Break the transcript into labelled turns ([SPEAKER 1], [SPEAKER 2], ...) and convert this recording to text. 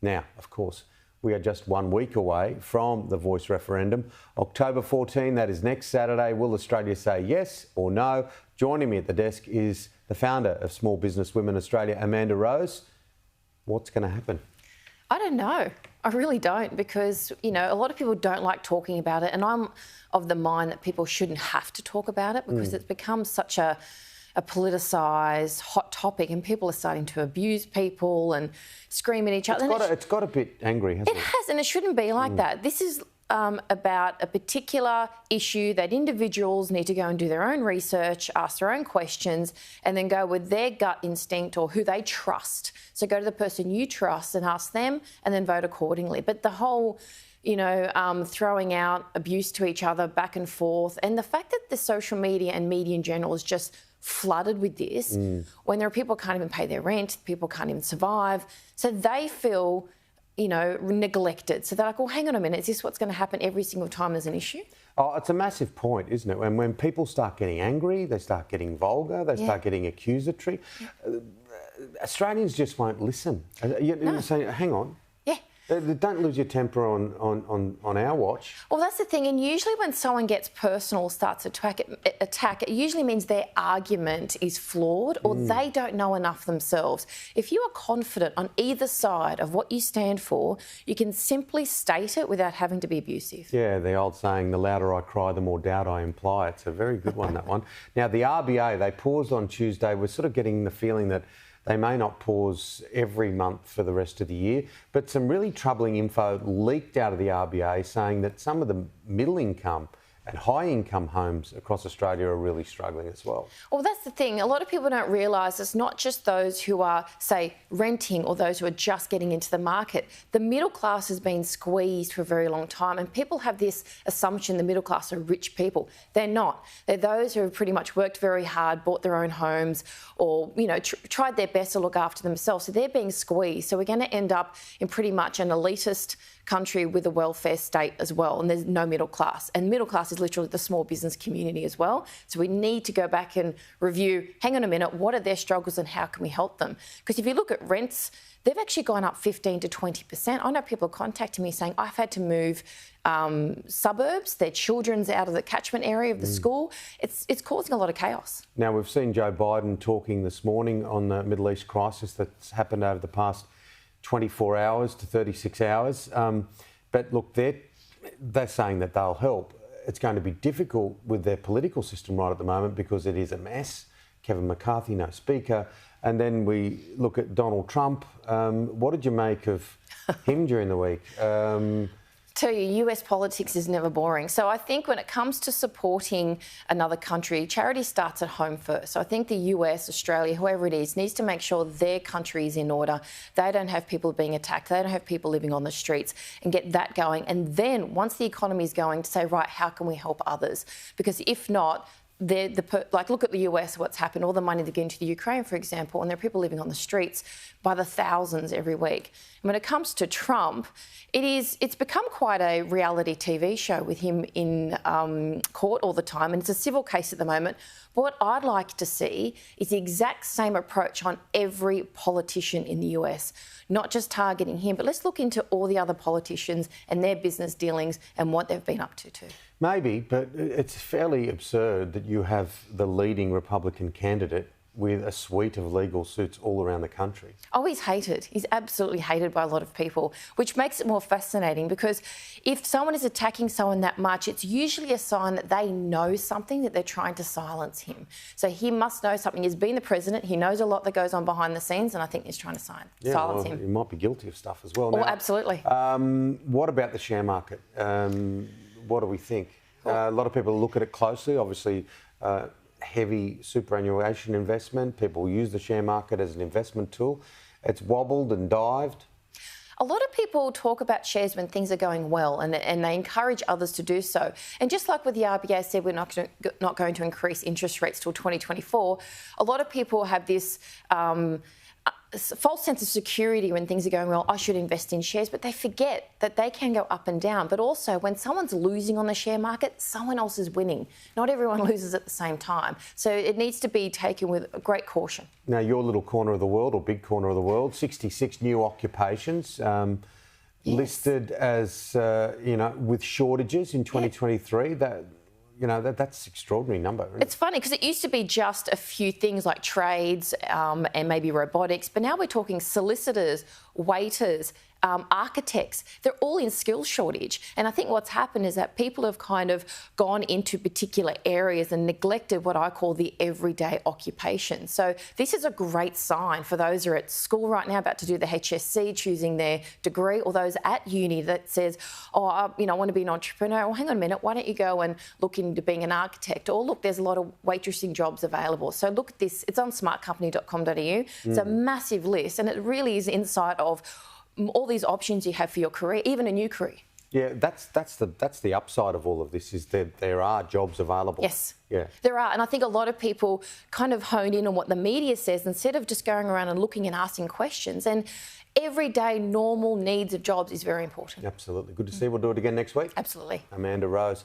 [SPEAKER 1] Now, of course, we are just 1 week away from the Voice referendum. October 14, that is next Saturday. Will Australia say yes or no? Joining me at the desk is the founder of Small Business Women Australia, Amanda Rose. What's going to happen?
[SPEAKER 2] I don't know. I really don't, because, a lot of people don't like talking about it, and I'm of the mind that people shouldn't have to talk about it because it's become such a politicised hot topic, and people are starting to abuse people and scream at each other.
[SPEAKER 1] It's got a bit angry, hasn't it?
[SPEAKER 2] It has, and it shouldn't be like that. This is about a particular issue that individuals need to go and do their own research, ask their own questions, and then go with their gut instinct or who they trust. So go to the person you trust and ask them, and then vote accordingly. But the whole throwing out abuse to each other back and forth, and the fact that the social media and media in general is just flooded with this, when there are people who can't even pay their rent, people can't even survive, so they feel neglected. So they're like, well, hang on a minute, is this what's going to happen every single time there's an issue?
[SPEAKER 1] Oh, it's a massive point, isn't it? And when people start getting angry, they start getting vulgar, they start getting accusatory. Australians just won't listen. You're saying, hang on. Don't lose your temper on our watch.
[SPEAKER 2] Well, that's the thing. And usually when someone gets personal, starts attack, it usually means their argument is flawed or they don't know enough themselves. If you are confident on either side of what you stand for, you can simply state it without having to be abusive.
[SPEAKER 1] Yeah, the old saying, the louder I cry, the more doubt I imply. It's a very good one, that one. Now, the RBA, they paused on Tuesday. We're sort of getting the feeling that they may not pause every month for the rest of the year, but some really troubling info leaked out of the RBA saying that some of the middle income and high income homes across Australia are really struggling as well.
[SPEAKER 2] Well, that's the thing. A lot of people don't realise it's not just those who are, say, renting or those who are just getting into the market. The middle class has been squeezed for a very long time, and people have this assumption the middle class are rich people. They're not. They're those who have pretty much worked very hard, bought their own homes, or, tried their best to look after themselves. So they're being squeezed. So we're going to end up in pretty much an elitist country with a welfare state as well, and there's no middle class. And middle class is literally the small business community as well. So we need to go back and review, hang on a minute, what are their struggles and how can we help them? Because if you look at rents, they've actually gone up 15 to 20%. I know people are contacting me saying, I've had to move suburbs, their children's out of the catchment area of the school. It's causing a lot of chaos.
[SPEAKER 1] Now, we've seen Joe Biden talking this morning on the Middle East crisis that's happened over the past 24 hours to 36 hours. But look, they're saying that they'll help. It's going to be difficult with their political system right at the moment because it is a mess. Kevin McCarthy, no speaker. And then we look at Donald Trump. What did you make of him during the week?
[SPEAKER 2] Tell you, US politics is never boring. So I think when it comes to supporting another country, charity starts at home first. So I think the US, Australia, whoever it is, needs to make sure their country is in order. They don't have people being attacked. They don't have people living on the streets, and get that going. And then once the economy is going, to say, right, how can we help others? Because if not, look at the US, what's happened, all the money they're getting to the Ukraine, for example, and there are people living on the streets by the thousands every week. And when it comes to Trump, it's become quite a reality TV show with him in court all the time, and it's a civil case at the moment. But what I'd like to see is the exact same approach on every politician in the US, not just targeting him, but let's look into all the other politicians and their business dealings and what they've been up to too.
[SPEAKER 1] Maybe, but it's fairly absurd that you have the leading Republican candidate with a suite of legal suits all around the country.
[SPEAKER 2] Oh, he's hated. He's absolutely hated by a lot of people, which makes it more fascinating, because if someone is attacking someone that much, it's usually a sign that they know something, that they're trying to silence him. So he must know something. He's been the president. He knows a lot that goes on behind the scenes, and I think he's trying to silence him.
[SPEAKER 1] He might be guilty of stuff as well.
[SPEAKER 2] Oh, absolutely.
[SPEAKER 1] What about the share market? What do we think? A lot of people look at it closely, obviously. Heavy superannuation investment. People use the share market as an investment tool. It's wobbled and dived.
[SPEAKER 2] A lot of people talk about shares when things are going well, and they encourage others to do so. And just like with the RBA said, we're not going to increase interest rates till 2024, a lot of people have this false sense of security when things are going well. I should invest in shares, but they forget that they can go up and down. But also, when someone's losing on the share market, someone else is winning. Not everyone loses at the same time. So it needs to be taken with great caution.
[SPEAKER 1] Now, your little corner of the world, or big corner of the world, 66 new occupations listed as, with shortages in 2023. That's an extraordinary number.
[SPEAKER 2] It's funny because it used to be just a few things like trades and maybe robotics, but now we're talking solicitors, waiters, architects. They're all in skill shortage. And I think what's happened is that people have kind of gone into particular areas and neglected what I call the everyday occupation. So this is a great sign for those who are at school right now about to do the HSC, choosing their degree, or those at uni that says, I want to be an entrepreneur. Well, hang on a minute, why don't you go and look into being an architect? Or look, there's a lot of waitressing jobs available. So look at this. It's on smartcompany.com.au. It's a massive list, and it really is insight of all these options you have for your career, even a new career.
[SPEAKER 1] Yeah, that's the upside of all of this, is that there are jobs available.
[SPEAKER 2] Yes.
[SPEAKER 1] Yeah.
[SPEAKER 2] There are. And I think a lot of people kind of hone in on what the media says instead of just going around and looking and asking questions. And everyday normal needs of jobs is very important.
[SPEAKER 1] Absolutely. Good to see you. We'll do it again next week.
[SPEAKER 2] Absolutely.
[SPEAKER 1] Amanda Rose.